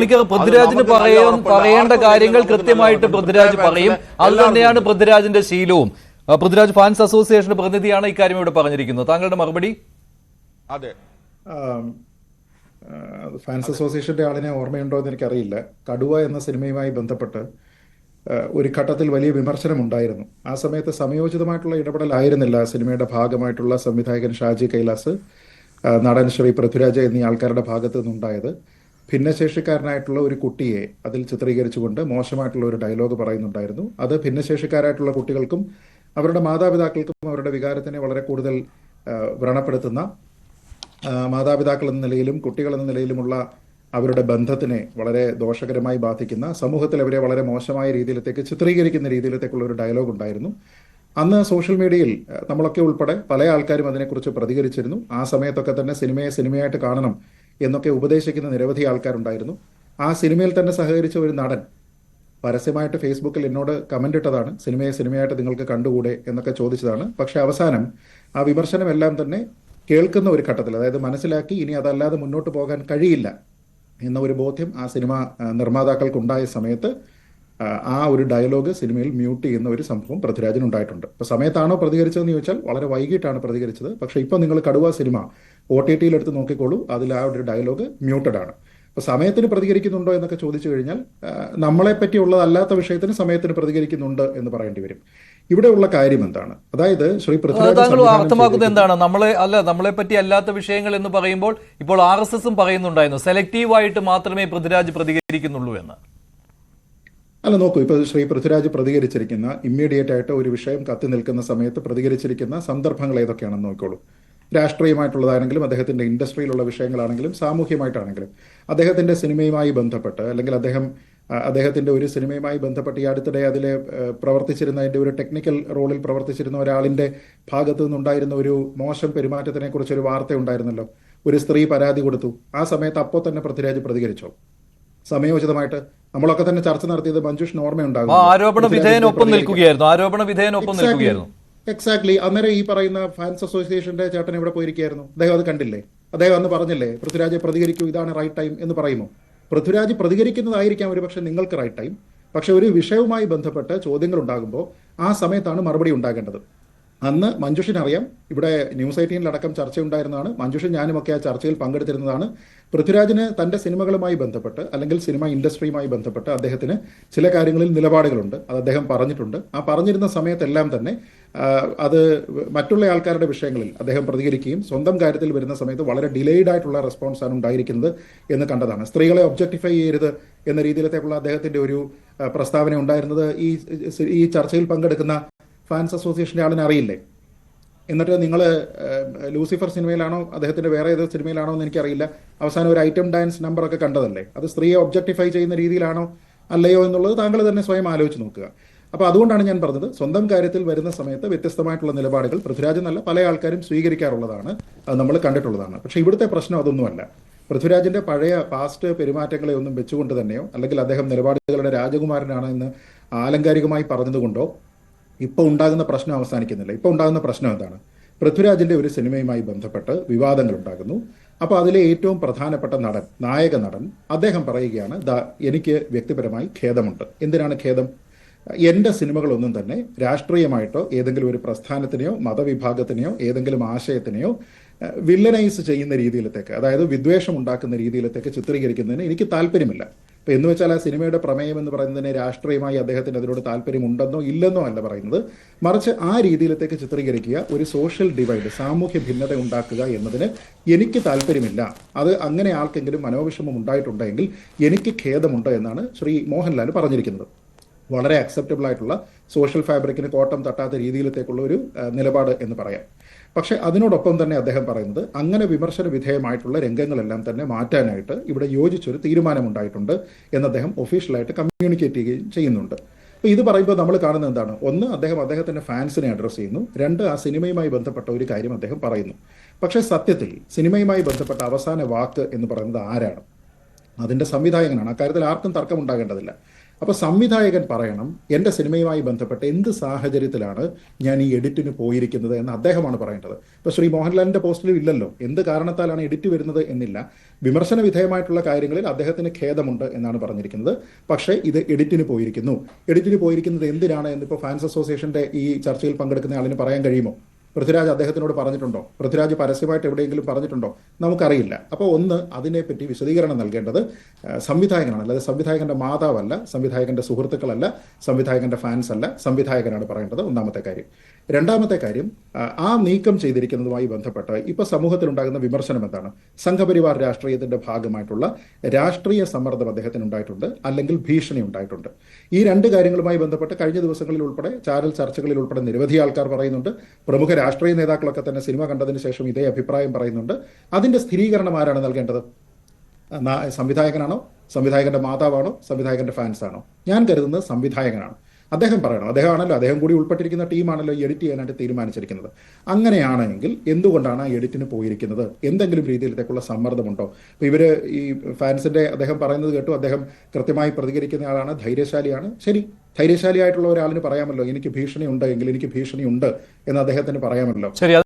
പൃഥ്വിരാജിന് പറയേണ്ട കാര്യങ്ങൾ കൃത്യമായിട്ട് പൃഥ്വിരാജ് പറയും. അത് തന്നെയാണ് പൃഥ്വിരാജിന്റെ ശീലവും. പൃഥ്വിരാജ് ഫാൻസ് അസോസിയേഷന്റെ പ്രതിനിധിയാണ് ഇക്കാര്യം ഇവിടെ പറഞ്ഞിരിക്കുന്നത്. താങ്കളുടെ മറുപടി? അതെ, ഫാൻസ് അസോസിയേഷന്റെ ആളിനെ ഓർമ്മയുണ്ടോ എന്ന് എനിക്കറിയില്ല. കടുവ എന്ന സിനിമയുമായി ബന്ധപ്പെട്ട് ഒരു ഘട്ടത്തിൽ വലിയ വിമർശനമുണ്ടായിരുന്നു. ആ സമയത്ത് സമയോചിതമായിട്ടുള്ള ഇടപെടലായിരുന്നില്ല സിനിമയുടെ ഭാഗമായിട്ടുള്ള സംവിധായകൻ ഷാജി കൈലാസ്, നടൻ ശ്രീ പൃഥ്വിരാജ് എന്നീ ആൾക്കാരുടെ ഭാഗത്തു നിന്നുണ്ടായത്. ഭിന്നശേഷിക്കാരനായിട്ടുള്ള ഒരു കുട്ടിയെ അതിൽ ചിത്രീകരിച്ചുകൊണ്ട് മോശമായിട്ടുള്ള ഒരു ഡയലോഗ് പറയുന്നുണ്ടായിരുന്നു. അത് ഭിന്നശേഷിക്കാരായിട്ടുള്ള കുട്ടികൾക്കും അവരുടെ മാതാപിതാക്കൾക്കും അവരുടെ വികാരത്തിനെ വളരെ കൂടുതൽ വ്രണപ്പെടുത്തുന്ന, മാതാപിതാക്കൾ എന്ന നിലയിലും കുട്ടികൾ എന്ന നിലയിലുമുള്ള അവരുടെ ബന്ധത്തിനെ വളരെ ദോഷകരമായി ബാധിക്കുന്ന, സമൂഹത്തിൽ അവരെ വളരെ മോശമായ രീതിയിലത്തേക്ക് ചിത്രീകരിക്കുന്ന രീതിയിലത്തേക്കുള്ള ഒരു ഡയലോഗ് ഉണ്ടായിരുന്നു. അന്ന് സോഷ്യൽ മീഡിയയിൽ നമ്മളൊക്കെ ഉൾപ്പെടെ പല ആൾക്കാരും അതിനെക്കുറിച്ച് പ്രതികരിച്ചിരുന്നു. ആ സമയത്തൊക്കെ തന്നെ സിനിമയെ സിനിമയായിട്ട് കാണണം എന്നൊക്കെ ഉപദേശിക്കുന്ന നിരവധി ആൾക്കാരുണ്ടായിരുന്നു. ആ സിനിമയിൽ തന്നെ സഹകരിച്ച ഒരു നടൻ പരസ്യമായിട്ട് ഫേസ്ബുക്കിൽ എന്നോട് കമൻ്റ് ഇട്ടതാണ്, സിനിമയെ സിനിമയായിട്ട് നിങ്ങൾക്ക് കണ്ടുകൂടെ എന്നൊക്കെ ചോദിച്ചതാണ്. പക്ഷേ അവസാനം ആ വിമർശനമെല്ലാം തന്നെ കേൾക്കുന്ന ഒരു ഘട്ടത്തിൽ, അതായത് മനസ്സിലാക്കി ഇനി അതല്ലാതെ മുന്നോട്ട് പോകാൻ കഴിയില്ല എന്ന ഒരു ബോധ്യം ആ സിനിമ നിർമ്മാതാക്കൾക്കുണ്ടായ സമയത്ത് ആ ഒരു ഡയലോഗ് സിനിമയിൽ മ്യൂട്ട് ചെയ്യുന്ന ഒരു സംഭവം പൃഥ്വിരാജിന് ഉണ്ടായിട്ടുണ്ട്. ഇപ്പോൾ സമയത്താണോ പ്രതികരിച്ചതെന്ന് ചോദിച്ചാൽ വളരെ വൈകിട്ടാണ് പ്രതികരിച്ചത്. പക്ഷേ ഇപ്പോൾ നിങ്ങൾ കടുവ സിനിമ OTT എടുത്ത് നോക്കിക്കോളൂ, അതിൽ ആ ഒരു ഡയലോഗ് മ്യൂട്ടഡ് ആണ്. അപ്പോൾ സമയത്തിന് പ്രതികരിക്കുന്നുണ്ടോ എന്നൊക്കെ ചോദിച്ചു കഴിഞ്ഞാൽ നമ്മളെ പറ്റിയുള്ളതല്ലാത്ത വിഷയത്തിന് സമയത്തിന് പ്രതികരിക്കുന്നുണ്ട് എന്ന് പറയേണ്ടി വരും. ഇവിടെയുള്ള കാര്യം എന്താണ്? അതായത് ശ്രീ പൃഥ്വിരാജ് അർത്ഥമാക്കുന്നത് എന്താണ്? നമ്മളെ പറ്റി അല്ലാത്ത വിഷയങ്ങൾ എന്ന് പറയുമ്പോൾ ഇപ്പോൾ RSSും പറയുന്നുണ്ടായിരുന്നു സെലക്റ്റീവായിട്ട് മാത്രമേ പൃഥ്വിരാജ് പ്രതികരിക്കുന്നുള്ളൂ എന്ന്. അല്ല, നോക്കൂ, ഇപ്പോൾ ശ്രീ പൃഥ്വിരാജ് പ്രതികരിച്ചിരിക്കുന്ന ഇമ്മീഡിയറ്റ് ആയിട്ട് ഒരു വിഷയം കത്തി നിൽക്കുന്ന സമയത്ത് പ്രതികരിച്ചിരിക്കുന്ന സന്ദർഭങ്ങൾ ഏതൊക്കെയാണെന്ന് നോക്കിക്കോളൂ. രാഷ്ട്രീയമായിട്ടുള്ളതാണെങ്കിലും അദ്ദേഹത്തിന്റെ ഇൻഡസ്ട്രിയിലുള്ള വിഷയങ്ങളാണെങ്കിലും സാമൂഹ്യമായിട്ടാണെങ്കിലും അദ്ദേഹത്തിന്റെ സിനിമയുമായി ബന്ധപ്പെട്ട്, അല്ലെങ്കിൽ അദ്ദേഹത്തിന്റെ ഒരു സിനിമയുമായി ബന്ധപ്പെട്ട് ഈ അടുത്തിടെ അതിൽ പ്രവർത്തിച്ചിരുന്നതിന്റെ ഒരു ടെക്നിക്കൽ റോളിൽ പ്രവർത്തിച്ചിരുന്ന ഒരാളിന്റെ ഭാഗത്തു നിന്നുണ്ടായിരുന്ന ഒരു മോശം പെരുമാറ്റത്തിനെ കുറിച്ചൊരു വാർത്ത ഉണ്ടായിരുന്നല്ലോ. ഒരു സ്ത്രീ പരാതി കൊടുത്തു. ആ സമയത്ത് അപ്പോൾ തന്നെ പൃഥ്വിരാജ് പ്രതികരിച്ചോ? സമയോചിതമായിട്ട് നമ്മളൊക്കെ തന്നെ ചർച്ച നടത്തിയത് മഞ്ജുഷിന് ഓർമ്മയുണ്ടാകും. ആരോപണ വിധേയനൊപ്പം നിൽക്കുകയായിരുന്നു. എക്സാക്ട്ലി. അന്നേരം ഈ പറയുന്ന ഫാൻസ് അസോസിയേഷന്റെ ചേട്ടൻ ഇവിടെ പോയിരിക്കുകയായിരുന്നു. അദ്ദേഹം അത് കണ്ടില്ലേ? അദ്ദേഹം അന്ന് പറഞ്ഞില്ലേ പൃഥ്വിരാജ് പ്രതികരിക്കൂ, ഇതാണ് റൈറ്റ് ടൈം എന്ന് പറയുമോ? പൃഥ്വിരാജ് പ്രതികരിക്കുന്നതായിരിക്കാം ഒരു പക്ഷേ നിങ്ങൾക്ക് റൈറ്റ് ടൈം. പക്ഷെ ഒരു വിഷയവുമായി ബന്ധപ്പെട്ട് ചോദ്യങ്ങൾ ഉണ്ടാകുമ്പോൾ ആ സമയത്താണ് മറുപടി ഉണ്ടാകേണ്ടത്. അന്ന് മഞ്ജുഷിനറിയാം, ഇവിടെ ന്യൂസ് 18-ലടക്കം ചർച്ചയുണ്ടായിരുന്നതാണ്. മഞ്ജുഷൻ ഞാനുമൊക്കെ ആ ചർച്ചയിൽ പങ്കെടുത്തിരുന്നതാണ്. പൃഥ്വിരാജിന് തൻ്റെ സിനിമകളുമായി ബന്ധപ്പെട്ട്, അല്ലെങ്കിൽ സിനിമ ഇൻഡസ്ട്രിയുമായി ബന്ധപ്പെട്ട് അദ്ദേഹത്തിന് ചില കാര്യങ്ങളിൽ നിലപാടുകളുണ്ട്. അത് അദ്ദേഹം പറഞ്ഞിട്ടുണ്ട്. ആ പറഞ്ഞിരുന്ന സമയത്തെല്ലാം തന്നെ അത് മറ്റുള്ള ആൾക്കാരുടെ വിഷയങ്ങളിൽ അദ്ദേഹം പ്രതികരിക്കുകയും സ്വന്തം കാര്യത്തിൽ വരുന്ന സമയത്ത് വളരെ ഡിലേയ്ഡ് ആയിട്ടുള്ള റെസ്പോൺസാണ് ഉണ്ടായിരിക്കുന്നത് എന്ന് കണ്ടതാണ്. സ്ത്രീകളെ ഒബ്ജക്ടിഫൈ ചെയ്യരുത് എന്ന രീതിയിലത്തേക്കുള്ള അദ്ദേഹത്തിൻ്റെ ഒരു പ്രസ്താവന ഉണ്ടായിരുന്നത് ഈ ചർച്ചയിൽ പങ്കെടുക്കുന്ന ഫാൻസ് അസോസിയേഷൻ്റെ ആളിനെ അറിയില്ലേ? എന്നിട്ട് നിങ്ങൾ ലൂസിഫർ സിനിമയിലാണോ അദ്ദേഹത്തിൻ്റെ വേറെ ഏത് സിനിമയിലാണോ എന്ന് എനിക്കറിയില്ല, അവസാനം ഒരു ഐറ്റം ഡാൻസ് നമ്പറൊക്കെ കണ്ടതല്ലേ? അത് സ്ത്രീയെ ഒബ്ജക്ടിഫൈ ചെയ്യുന്ന രീതിയിലാണോ അല്ലയോ എന്നുള്ളത് താങ്കൾ തന്നെ സ്വയം ആലോചിച്ച് നോക്കുക. അപ്പോൾ അതുകൊണ്ടാണ് ഞാൻ പറഞ്ഞത്, സ്വന്തം കാര്യത്തിൽ വരുന്ന സമയത്ത് വ്യത്യസ്തമായിട്ടുള്ള നിലപാടുകൾ പൃഥ്വിരാജ് എന്നല്ല പല ആൾക്കാരും സ്വീകരിക്കാറുള്ളതാണ്, അത് നമ്മൾ കണ്ടിട്ടുള്ളതാണ്. പക്ഷേ ഇവിടുത്തെ പ്രശ്നം അതൊന്നുമല്ല. പൃഥ്വിരാജിൻ്റെ പഴയ പാസ്റ്റ് പെരുമാറ്റങ്ങളെ ഒന്നും വെച്ചുകൊണ്ട് തന്നെയോ, അല്ലെങ്കിൽ അദ്ദേഹം നിലപാടുകളുടെ രാജകുമാരനാണ് എന്ന് ആലങ്കാരികമായി പറഞ്ഞതുകൊണ്ടോ ഇപ്പോൾ ഉണ്ടാകുന്ന പ്രശ്നം അവസാനിക്കുന്നില്ല. ഇപ്പോൾ ഉണ്ടാകുന്ന പ്രശ്നം എന്താണ്? പൃഥ്വിരാജിൻ്റെ ഒരു സിനിമയുമായി ബന്ധപ്പെട്ട് വിവാദങ്ങൾ ഉണ്ടാകുന്നു. അപ്പോൾ അതിലെ ഏറ്റവും പ്രധാനപ്പെട്ട നടൻ, നായക നടൻ, അദ്ദേഹം പറയുകയാണ്, എനിക്ക് വ്യക്തിപരമായി ഖേദമുണ്ട്. എന്തിനാണ് ഖേദം? എൻ്റെ സിനിമകളൊന്നും തന്നെ രാഷ്ട്രീയമായിട്ടോ ഏതെങ്കിലും ഒരു പ്രസ്ഥാനത്തിനെയോ മതവിഭാഗത്തിനെയോ ഏതെങ്കിലും ആശയത്തിനെയോ വില്ലനൈസ് ചെയ്യുന്ന രീതിയിലത്തേക്ക്, അതായത് വിദ്വേഷം ഉണ്ടാക്കുന്ന രീതിയിലത്തേക്ക് ചിത്രീകരിക്കുന്നതിന് എനിക്ക് താല്പര്യമില്ല. അപ്പോൾ എന്ന് വെച്ചാൽ ആ സിനിമയുടെ പ്രമേയം എന്ന് പറയുന്നതിന് രാഷ്ട്രീയമായി അദ്ദേഹത്തിന് അതിനോട് താല്പര്യമുണ്ടെന്നോ ഇല്ലെന്നോ അല്ല പറയുന്നത്, മറിച്ച് ആ രീതിയിലത്തേക്ക് ചിത്രീകരിക്കുക, ഒരു സോഷ്യൽ ഡിവൈഡ്, സാമൂഹ്യ ഭിന്നത ഉണ്ടാക്കുക എന്നതിന് എനിക്ക് താല്പര്യമില്ല. അത് അങ്ങനെ ആൾക്കെങ്കിലും മനോവിഷമം ഉണ്ടായിട്ടുണ്ടെങ്കിൽ എനിക്ക് ഖേദമുണ്ട് എന്നാണ് ശ്രീ മോഹൻലാൽ പറഞ്ഞിരിക്കുന്നത്. വളരെ അക്സെപ്റ്റബിൾ ആയിട്ടുള്ള, സോഷ്യൽ ഫാബ്രിക്കിന് കോട്ടം തട്ടാത്ത രീതിയിലത്തേക്കുള്ള ഒരു നിലപാട് എന്ന് പറയാം. പക്ഷേ അതിനോടൊപ്പം തന്നെ അദ്ദേഹം പറയുന്നത്, അങ്ങനെ വിമർശന വിധേയമായിട്ടുള്ള രംഗങ്ങളെല്ലാം തന്നെ മാറ്റാനായിട്ട് ഇവിടെ യോജിച്ചൊരു തീരുമാനമുണ്ടായിട്ടുണ്ട് എന്ന് അദ്ദേഹം ഒഫീഷ്യലായിട്ട് കമ്മ്യൂണിക്കേറ്റ് ചെയ്യുന്നുണ്ട്. അപ്പോൾ ഇത് പറയുമ്പോൾ നമ്മൾ കാണുന്നത് എന്താണ്? ഒന്ന്, അദ്ദേഹം അദ്ദേഹത്തിൻ്റെ ഫാൻസിനെ അഡ്രസ്സ് ചെയ്യുന്നു. രണ്ട്, ആ സിനിമയുമായി ബന്ധപ്പെട്ട ഒരു കാര്യം അദ്ദേഹം പറയുന്നു. പക്ഷേ സത്യത്തിൽ സിനിമയുമായി ബന്ധപ്പെട്ട അവസാന വാക്ക് എന്ന് പറയുന്നത് ആരാണ്? അതിൻ്റെ സംവിധായകനാണ്. അക്കാര്യത്തിൽ ആർക്കും തർക്കമുണ്ടാകേണ്ടതില്ല. അപ്പോൾ സംവിധായകൻ പറയണം എൻ്റെ സിനിമയുമായി ബന്ധപ്പെട്ട് എന്ത് സാഹചര്യത്തിലാണ് ഞാൻ ഈ എഡിറ്റിന് പോയിരിക്കുന്നത് എന്ന് അദ്ദേഹമാണ് പറയേണ്ടത്. ഇപ്പോൾ ശ്രീ മോഹൻലാലിൻ്റെ പോസ്റ്റിലും ഇല്ലല്ലോ എന്ത് കാരണത്താലാണ് എഡിറ്റ് വരുന്നത് എന്നില്ല. വിമർശന വിധേയമായിട്ടുള്ള കാര്യങ്ങളിൽ അദ്ദേഹത്തിന് ഖേദമുണ്ട് എന്നാണ് പറഞ്ഞിരിക്കുന്നത്. പക്ഷേ ഇത് എഡിറ്റിന് പോയിരിക്കുന്നു. എഡിറ്റിന് പോയിരിക്കുന്നത് എന്തിനാണ് എന്നിപ്പോൾ ഫാൻസ് അസോസിയേഷൻ്റെ ഈ ചർച്ചയിൽ പങ്കെടുക്കുന്ന ആളിന് പറയാൻ കഴിയുമോ? പൃഥ്വിരാജ് അദ്ദേഹത്തിനോട് പറഞ്ഞിട്ടുണ്ടോ? പൃഥ്വിരാജ് പരസ്യമായിട്ട് എവിടെയെങ്കിലും പറഞ്ഞിട്ടുണ്ടോ? നമുക്കറിയില്ല. അപ്പോൾ ഒന്ന്, അതിനെപ്പറ്റി വിശദീകരണം നൽകേണ്ടത് സംവിധായകനാണ്, അല്ലാതെ സംവിധായകൻ്റെ മാതാവല്ല, സംവിധായകൻ്റെ സുഹൃത്തുക്കളല്ല, സംവിധായകൻ്റെ ഫാൻസ് അല്ല, സംവിധായകനാണ് പറയേണ്ടത്. ഒന്നാമത്തെ കാര്യം. രണ്ടാമത്തെ കാര്യം, ആ നീക്കം ചെയ്തിരിക്കുന്നതുമായി ബന്ധപ്പെട്ട് ഇപ്പോൾ സമൂഹത്തിലുണ്ടാകുന്ന വിമർശനം എന്താണ്? സംഘപരിവാർ രാഷ്ട്രീയത്തിൻ്റെ ഭാഗമായിട്ടുള്ള രാഷ്ട്രീയ സമ്മർദ്ദം അദ്ദേഹത്തിന് ഉണ്ടായിട്ടുണ്ട്, അല്ലെങ്കിൽ ഭീഷണി ഉണ്ടായിട്ടുണ്ട്. ഈ രണ്ട് കാര്യങ്ങളുമായി ബന്ധപ്പെട്ട് കഴിഞ്ഞ ദിവസങ്ങളിൽ ഉൾപ്പെടെ ചാനൽ ചർച്ചകളിൽ ഉൾപ്പെടെ നിരവധി ആൾക്കാർ പറയുന്നുണ്ട്. പ്രമുഖ രാഷ്ട്രീയ നേതാക്കളൊക്കെ തന്നെ സിനിമ കണ്ടതിന് ശേഷം ഇതേ അഭിപ്രായം പറയുന്നുണ്ട്. അതിന്റെ സ്ഥിരീകരണം ആരാണ് നൽകേണ്ടത്? സംവിധായകനാണോ? സംവിധായകന്റെ മാതാവാണോ? സംവിധായകന്റെ ഫാൻസ് ആണോ? ഞാൻ കരുതുന്നത് സംവിധായകനാണ്. അദ്ദേഹം പറയണം. അദ്ദേഹം കൂടി ഉൾപ്പെട്ടിരിക്കുന്ന ടീമാണല്ലോ ഈ എഡിറ്റ് ചെയ്യാനായിട്ട് തീരുമാനിച്ചിരിക്കുന്നത്. അങ്ങനെയാണെങ്കിൽ എന്തുകൊണ്ടാണ് ആ എഡിറ്റിന് പോയിരിക്കുന്നത്? എന്തെങ്കിലും രീതിയിലത്തേക്കുള്ള സമ്മർദ്ദമുണ്ടോ? ഇപ്പോൾ ഇവർ ഈ ഫാൻസിന്റെ അദ്ദേഹം പറയുന്നത് കേട്ടു, അദ്ദേഹം കൃത്യമായി പ്രതികരിക്കുന്ന ആളാണ്, ധൈര്യശാലിയാണ്. ശരി, ധൈര്യശാലിയായിട്ടുള്ള ഒരാളിന് പറയാമല്ലോ എനിക്ക് ഭീഷണി ഉണ്ട് എങ്കിൽ എനിക്ക് ഭീഷണി ഉണ്ട് എന്ന് അദ്ദേഹത്തിന് പറയാമല്ലോ. ശരി.